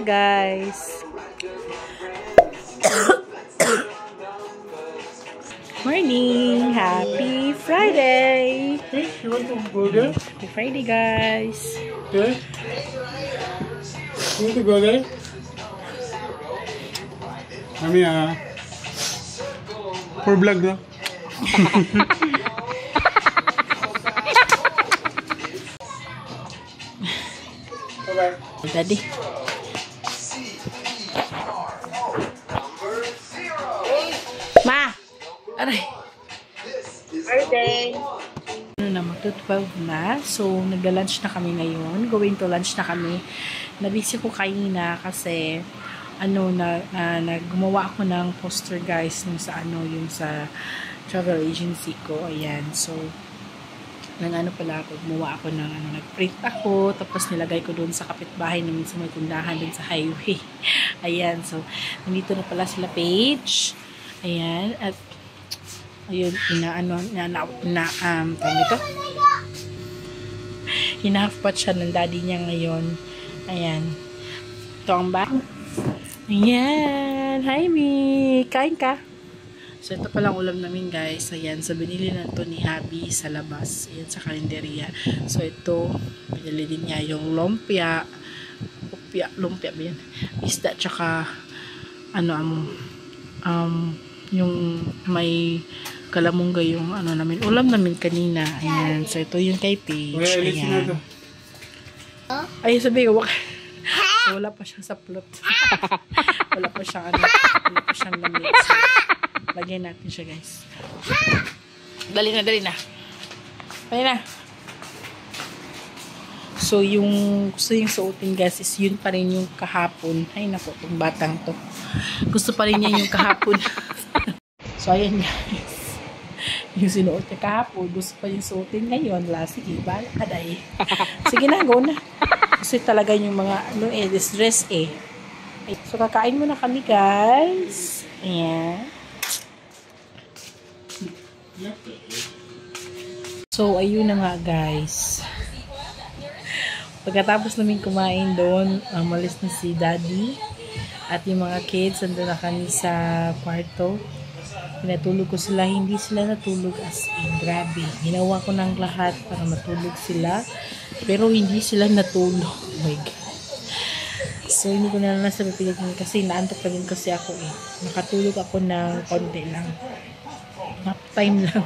na guys. Morning! Happy Friday! You want to go there? Happy Friday guys! Yeah? You want to go there? Mami, for vlog na. Bye-bye. Daddy. Ma! Aray! Birthday! Ano na, magto-12 na. So, nagla-lunch na kami ngayon. Going to lunch na kami. Nabisi ko kanina kasi gumawa ako ng poster guys yung sa yung sa travel agency ko. Ayan. So, gumawa ako ng nag-print ako, tapos nilagay ko doon sa kapitbahay namin sa may tindahan doon sa highway. Ayan. So, nandito na pala sila Paige. Ayan. At, ayun, hinahafpat siya ng daddy niya ngayon. Ayan. Ito ang bag. Ayan. Hi, Mi. Kain ka. So, ito palang ulam namin, guys. Ayan. So, binili na ito ni Habi sa labas. Ayan, sa kalenderya. So, ito, binili din niya yung lumpia. Lumpia ba yan? Isda, tsaka, yung may kalamungga yung ulam namin kanina. Ayan. So, ito yung kay Paige. Ayan. Ay, sabi ko, so, wala pa siyang saplot. wala pa siyang lamig. So, lagyan natin siya, guys. Dali na. Dali na. So, yung suotin, guys, is yun pa rin yung kahapon. Ay, naku, itong batang to. Gusto pa rin niya yung kahapon. So, ayan, guys. Yung sinuot niya kahapon, gusto pa yung suotin ngayon. Sige, bala ka dahil. Sige na, go na. Kasi talaga yung mga, dress eh. So, kakain muna kami, guys. Ayan. So, ayun na nga, guys. Pagkatapos namin kumain doon, malis na si Daddy at yung mga kids, nandun na kami sa kwarto. Pinatulog ko sila, hindi sila natulog as in. Grabe. Ginawa ko ng lahat para matulog sila, pero hindi sila natulog. Oh my God. So, hindi ko na lang nasa pipilitin kasi naantok na din kasi ako eh. Nakatulog ako ng konti lang. Nap time lang.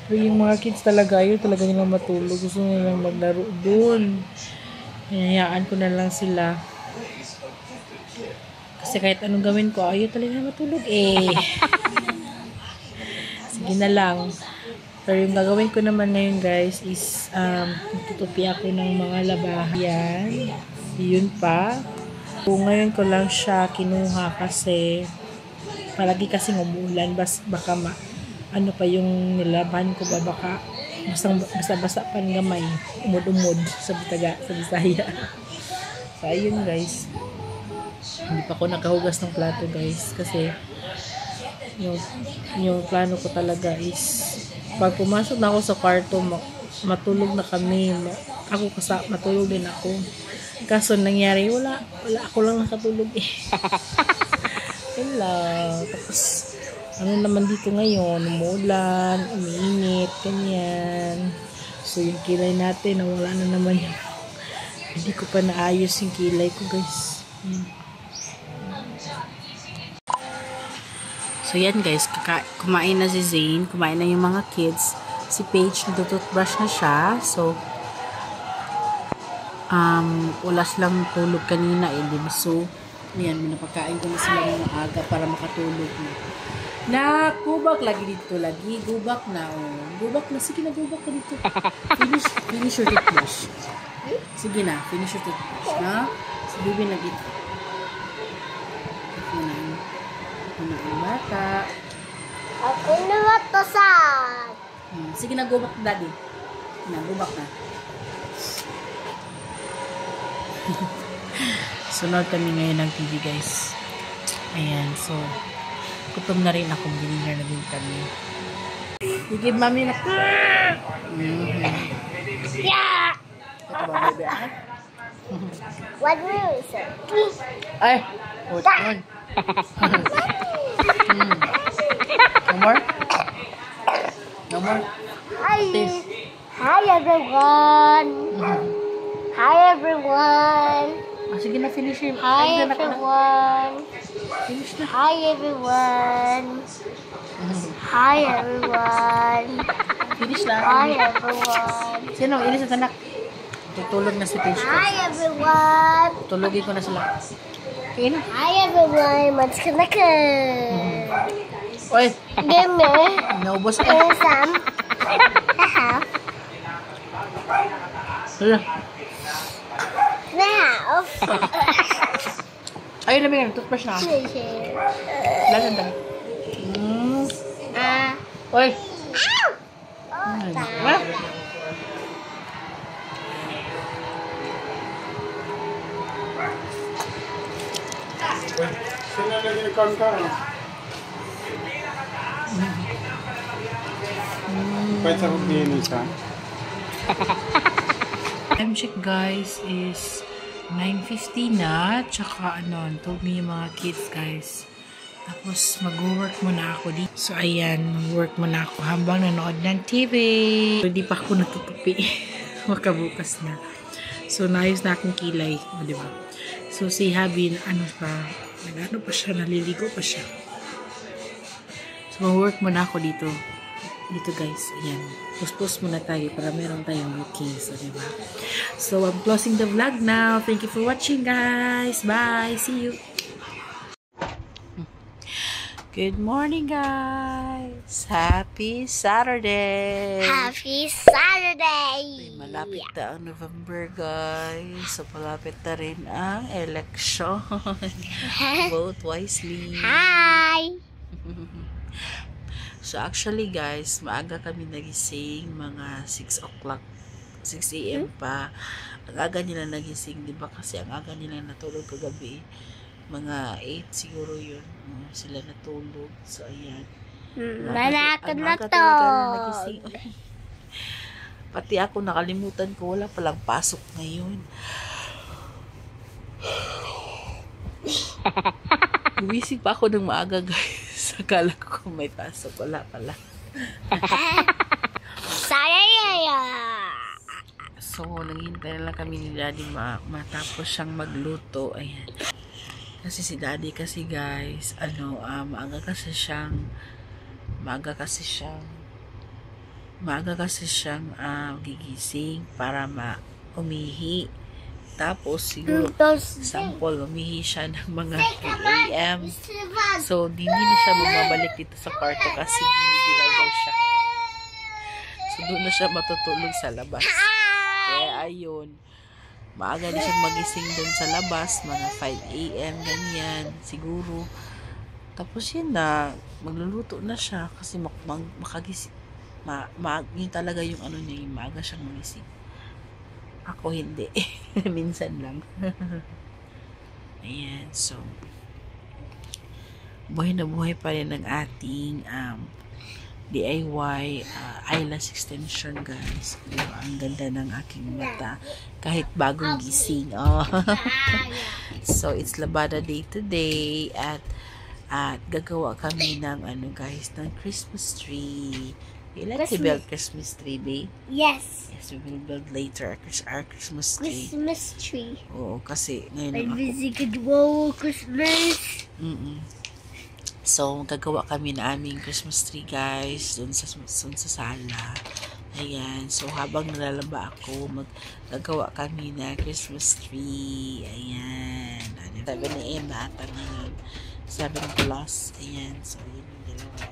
Pero yung mga kids talaga, yun talaga nilang matulog. Gusto nilang maglaro doon. Hinayaan ko na lang sila. Kasi kahit anong gawin ko, ayaw talaga matulog eh. Sige na lang. Pero yung gagawin ko naman ngayon guys is tutupi ako ng mga labahan. Yun pa. So, ngayon ko lang siya kinuha kasi palagi kasing umuulan. Baka pa yung nilaban ko ba, baka basta-basta pan gamay, umod-umod sa Bitaga, sa Bisaya. So, ayun guys. Hindi pa ako nakahugas ng plato guys kasi yung plano ko talaga is pag pumasok na ako sa kwarto, matulog na kami. Matulog din ako. Kaso nangyari, wala ako lang nakatulog eh. Wala. Tapos naman dito ngayon, umuulan, umiinit, ganyan. So, yung kilay natin, nawala na naman yun. Hindi ko pa naayos yung kilay ko, guys. So, yan, guys. Kumain na si Zane. Kumain na yung mga kids. Si Paige, nagtututbrush na siya. So, wala silang tulog kanina, eh, diba? So, yan, minapakain ko na sila ng aga para makatulog na. Gubak lagi dito lagi. Gubak na. Oh. Gubak na. Sige na, gubak ka dito. Finish your toothbrush. Sige na, finish your toothbrush. Na? Si Bibi nag-ito. Ito na ang bata. Ako na matasan. Sige na, gubak na, Daddy. Gubak na. Sunod kami ngayon ng TV, guys. Ayan, so gutom na rin ako, dinner na din kami. Sige, mami na. Yeah! Ito ba, baby? What room is it? Ay! Wait, on. No more? No more? Hi. Please. Hi everyone. Hi everyone. Sige na, finish him. Hi everyone. Finish na. Hi everyone. Hi everyone. Finish na. Hi everyone. Sino? Inis at anak. Tutulog na si Paige. Hi everyone. Tulogin ko na sila. Okay na. Hi everyone. What's gonna Oy! Give me Naubos ka. some. Half. Hala. Half. Ayun na bigyan. Toothbrush na. Lagan na. Oy! Ah. Sino lagi yung kanta? Pwede sa kubihin isa. Time check guys is 9:50 na. Tsaka ano, told me yung mga kids guys. Tapos mag-work muna ako dito. So ayan, mag-work muna ako habang nanood ng TV. Hindi pa ako natutupi. Makabukas na. So naayos na akong kilay. O, diba? So si Habi, ano pa, nag-ano pa siya, naliligo pa siya. So mag-work muna ako dito. Dito guys, ayan. Post muna tayo para meron tayong working. So diba? So I'm closing the vlog now. Thank you for watching guys. Bye. See you. Good morning guys. Happy Saturday. Happy Saturday. Ay, malapit na ang November guys. So malapit na rin ang election. Vote wisely. Hi. So actually guys, maaga kami nagising, mga 6 o'clock, 6 a.m. pa. Ang aga nila nagising, di ba? Kasi ang aga nila natulog kagabi. Mga 8 siguro yun. Sila natulog. So ayan. Manakad na Ang aga to. talaga na nagising. Pati ako nakalimutan ko, wala palang pasok ngayon. Gumising pa ako ng maaga guys. Akala ko kung may pasok. Wala pala. Sayaya. So, naghihintay na lang kami ni Daddy matapos siyang magluto. Ayan. Kasi si Daddy kasi guys, ano, maaga kasi siyang gigising para umihi. Tapos, siguro, sample, umihi siya ng mga 3 a.m. So, hindi na siya bumabalik dito sa kwarto kasi ginigilaw daw siya. So, doon na siya matutulog sa labas. Kaya, ayun. Maaga na siyang magising doon sa labas, mga 5 a.m. ganyan, siguro. Tapos, yun na, magluluto na siya kasi makagising. Yun talaga yung ano niya, yung maaga siyang magising. Ako hindi. Minsan lang. Ayan. So, buhay na buhay pa rin ang ating DIY eyelash extension, guys. Diba? Ang ganda ng aking mata. Kahit bagong gising. Oh. So, it's Labada Day today. At gagawa kami ng guys, ng Christmas tree. You like to build Christmas tree, babe? Yes. Yes, we will build later our Christmas tree. Christmas tree. Oo, kasi ngayon I'm busy good wow, Christmas. So, gagawa kami na aming Christmas tree, guys, dun sa sala. Ayan. So, habang nalalaba ako, gagawa kami na Christmas tree. Ayan. 7 a.m. na ata ngayon. 7 plus. Ayan. So, yun yung dalawa.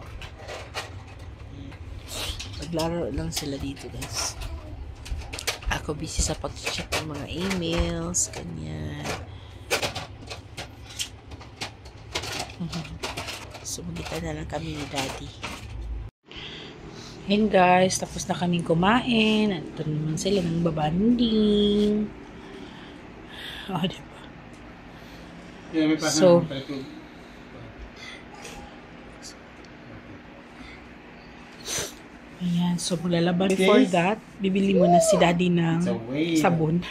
Maglaro lang sila dito, guys. Ako busy sa pag-check ng mga emails, ganyan. So, magkita na lang kami ni Daddy. Ayan, guys. Tapos na kaming kumain. At ito naman sila ng babanding. Oh, diba? So, ayan, so maglalaba. Before that, bibili muna si Daddy ng sabon.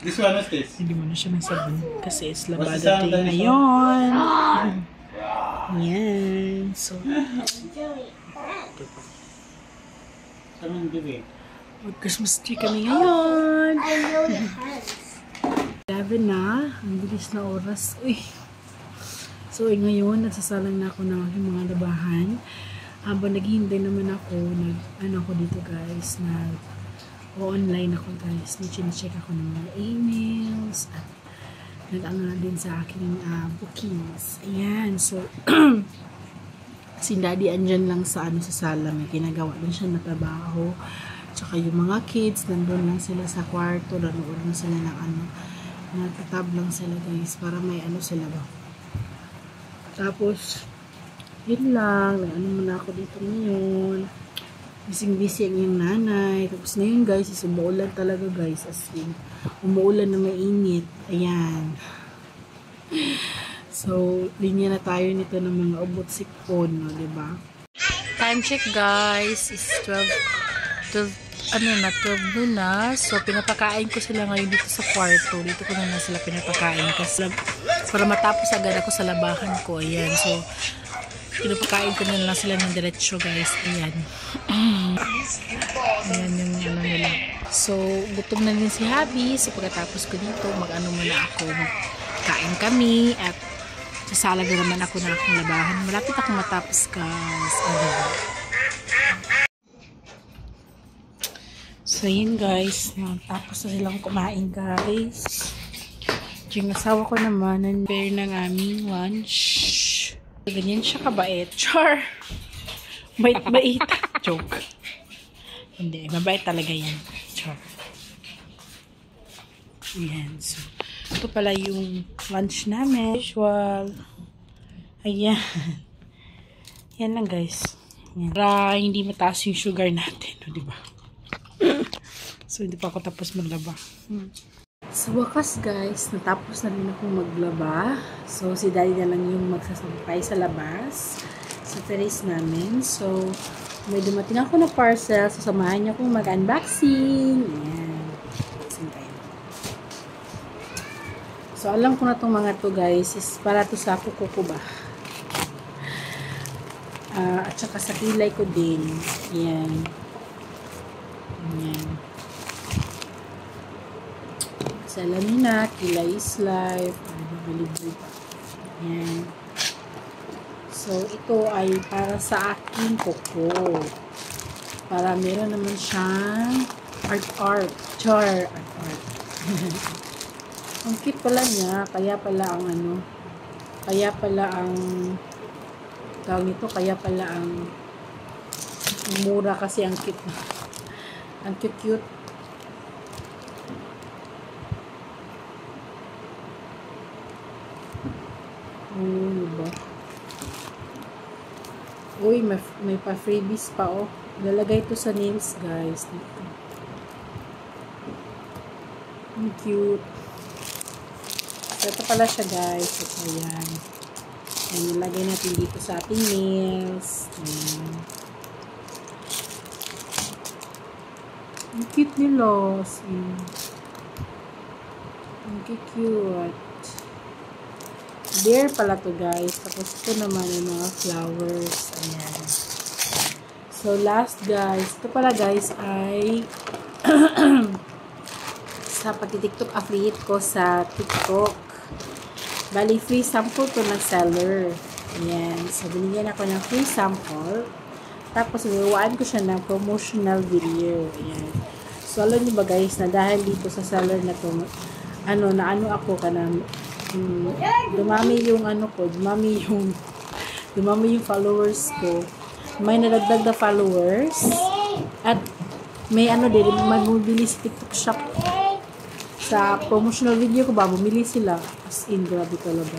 This one is this. Hindi mo na siya ng sabon kasi is labada What's the sound day that is ngayon. Yan. So, mag-Christmas tree kami ngayon. 11 na. Ang bilis na oras. Uy. So, ngayon, nagsasalang na ako ng aking mga labahan. Habang naghihintay naman ako, ano ako dito guys, online ako guys. Nag-check ako ng mga emails at nag-ano na din sa aking bookings. Ayan. So, si Daddy andyan lang sa sala. May ginagawa din siya na trabaho. Tsaka yung mga kids, nandun lang sila sa kwarto. Nanood lang sila ng natatab lang sila guys. Para may sila ba. Tapos, yun lang. Ano muna ako dito ngayon. Busy ang yung nanay. Tapos ngayon guys, is umuulan talaga guys. As in, umuulan na mainit. Ayan. So, linya na tayo nito ng mga ubot sipon, no, diba? Time check guys, is 12 noon na. So, pinapakain ko sila ngayon dito sa kwarto. Dito ko na sila pinapakain. Kasi, para matapos agad ako sa labahan ko. Ayan. So, pinapakain ko na lang sila ng diretsyo guys. Ayan. Ayan yung nila. So, gutom na din si Habi. So, pagkatapos ko dito, mag-ano muna ako. Magkain kami. At sasalag naman ako na akong labahan. Malapit akong matapos guys. So, yun guys. Tapos na silang kumain guys. Yung asawa ko naman, prepare ng aming lunch. Ganyan siya kabait. Char! Bait-bait. Joke. Hindi, mabait talaga yan. Char. Ayan. So, ito pala yung lunch namin. Usual. Ayan. Yan lang guys. Ayan. Para hindi mataas yung sugar natin. No, diba? So, hindi pa ako tapos maglaba. Sa wakas guys, natapos na rin akong maglaba. So, si Daddy na lang yung magsasampay sa labas. Sa terrace namin. So, may dumating ako na parcel. So, samahan niyo akong mag-unboxing. Ayan. So, alam ko na itong mga to guys. Is para to sa kuko ko ba. At saka sa kilay ko din. Ayan. Ayan. Sa Lamina, Kilay is Life. Ayan. So, ito ay para sa aking kuko. Para meron naman siyang art. Char. Art. Ang cute pala niya. Kaya pala ang tawag nito, kaya pala ang mura kasi ang cute. Ang cute. Diba? Uy, may pa freebies pa oh. Lalagay ito sa nails guys. Dito. Ang cute. So, ito pala siya guys. Ito yan. Ayan, nilagay natin dito sa ating nails. Ayan. Ang cute nila. Ang cute. Bear pala to guys. Tapos ito naman yung mga flowers. Ayan. So last guys. Ito pala guys ay sa pag-tiktok affiliate ko sa TikTok. Bali free sample to ng seller. Ayan. So binigyan ako ng free sample. Tapos gawaan ko siya ng promotional video. Ayan. So alam niyo ba guys na dahil dito sa seller na to ano ako kanang dumami yung dumami yung followers ko. May nadagdag na followers at may din magbibili sa TikTok shop sa promotional video ko ba, bumili sila as in, grabe talaga,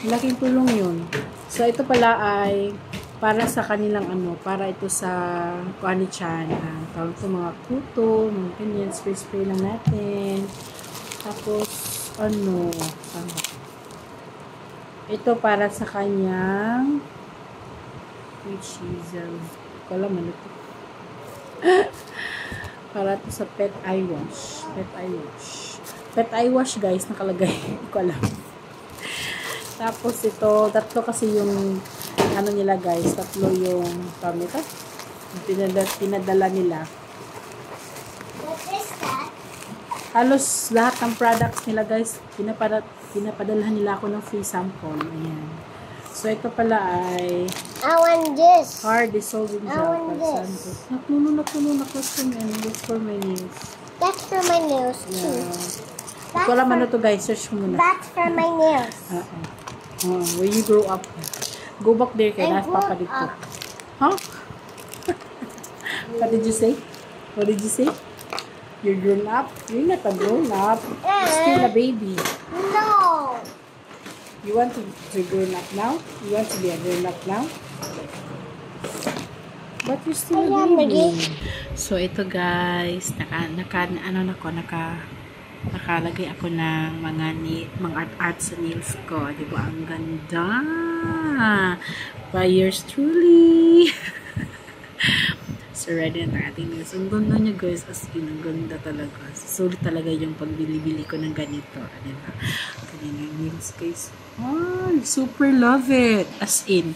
malaking tulong yun. So ito pala ay para sa kanilang para ito sa Kuani-chan, tawag ito mga kuto, mga ganyan, spray lang natin. Tapos ito para sa kanyang which is para ito sa pet eye wash. Pet eye wash guys, nakalagay. Hindi ko alam. Tapos ito, tatlo kasi yung ano nila guys, tatlo yung pamita. Pinadala nila. What is that? Halos lahat ng products nila guys, pinapadalhan nila ako ng free sample. Ayan. So ito pala ay I want this. hard dissolving I gel want para this. Naknuno. That's for my nails. That's for my nails too. Yeah. That's Ito alam for, ano to guys, search mo muna. that's for my nails. When you grow up, go back there kay I last grew papa dito. up. Huh? What did you say? What did you say? You're grown up? You're not a grown up. You're still a baby. No. You want to be grown up now? You want to be a grown up now? But you're still a baby. So ito guys, nakalagay ako ng mga art sa nails ko. Diba? Ang ganda. By yours truly. So ready na ating nails. Ang ganda niya guys. As in, ang ganda talaga. Sulit talaga yung pagbili-bili ko ng ganito. Diba? Ganyan yung nails guys. Oh, super love it. As in.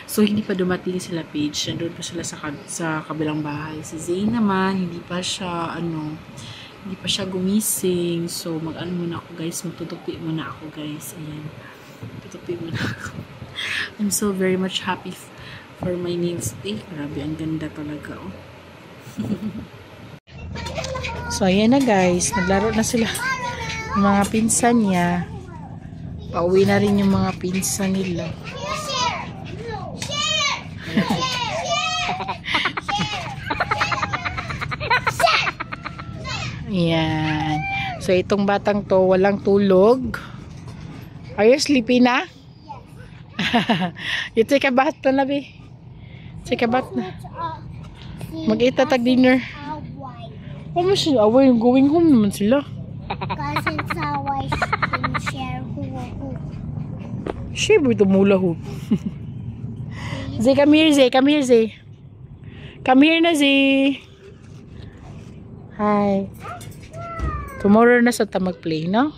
So, hindi pa dumating sila Paige. Nandun pa sila sa kabilang bahay. Si Zay naman, hindi pa siya gumising. So, mag-ano muna ako guys. Magtutupi muna ako guys. Ayan. Tutupi muna ako. I'm so very much happy for my nails day. Grabe, ang ganda talaga. Oh. So, ayan na guys. Naglaro na sila. Yung mga pinsan niya. Pauwi na rin yung mga pinsan nila. Ayan. So, itong batang to, walang tulog. Are you sleepy na? You take a bath na, Labi. Take a bath na. Mag-itatag dinner. Oh, mas away. Going home naman sila. Because it's always been share hula hoop. Shiver the mula hoop. Zay, come here, Zay. Come here, Zay. Come here na, Zay. Hi. Tomorrow na sa mag-play, no?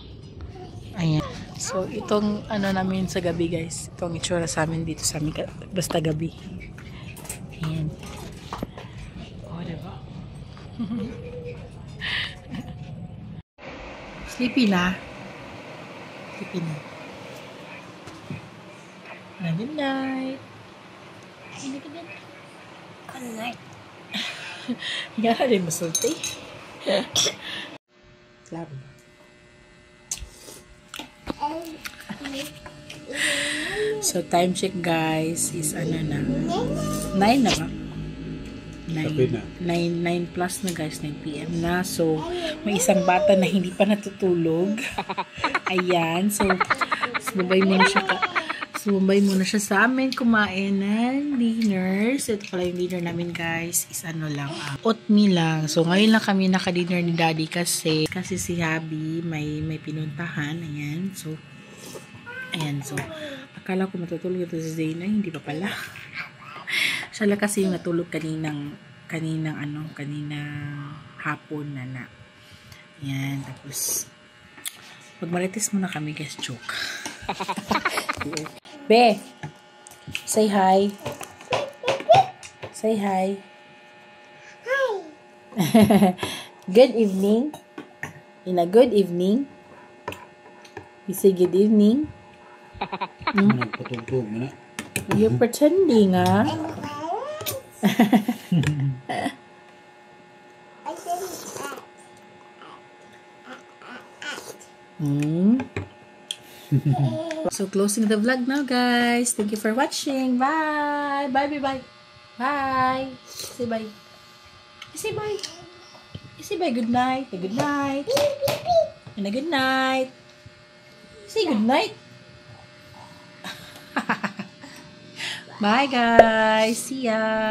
Ayan. So, itong ano namin sa gabi, guys. Itong itsura sa amin dito sa amin. Basta gabi. Ayan. Oh, diba? Sleepy na. Sleepy na. Good night. Good night. Nga na rin masulti. Claro. So, time check guys is ano na. 9 na ba? 9 plus na guys, 9 PM na. So, may isang bata na hindi pa natutulog. Ayan. So, sumabay muna siya sa amin kumain ng dinner. So, ito pala yung dinner namin guys. Is ano lang, oatmeal lang. So, ngayon lang kami naka-dinner ni Daddy kasi si Habi may pinuntahan. Ayan. So, akala ko matutulog ito si Zayna. Hindi pa pala. Siya lang kasi yung natulog kaninang hapon na. Ayan. Tapos, magmarites muna kami guys. Joke. Be, say hi. Say hi. Hi. Good evening. In a good evening. You say good evening. You're pretending, ah. So, closing the vlog now, guys. Thank you for watching. Bye. Bye. Bye. Say bye. Say bye. Say bye. Good night. Good night. And a good night. Say good night. Bye, guys. See ya.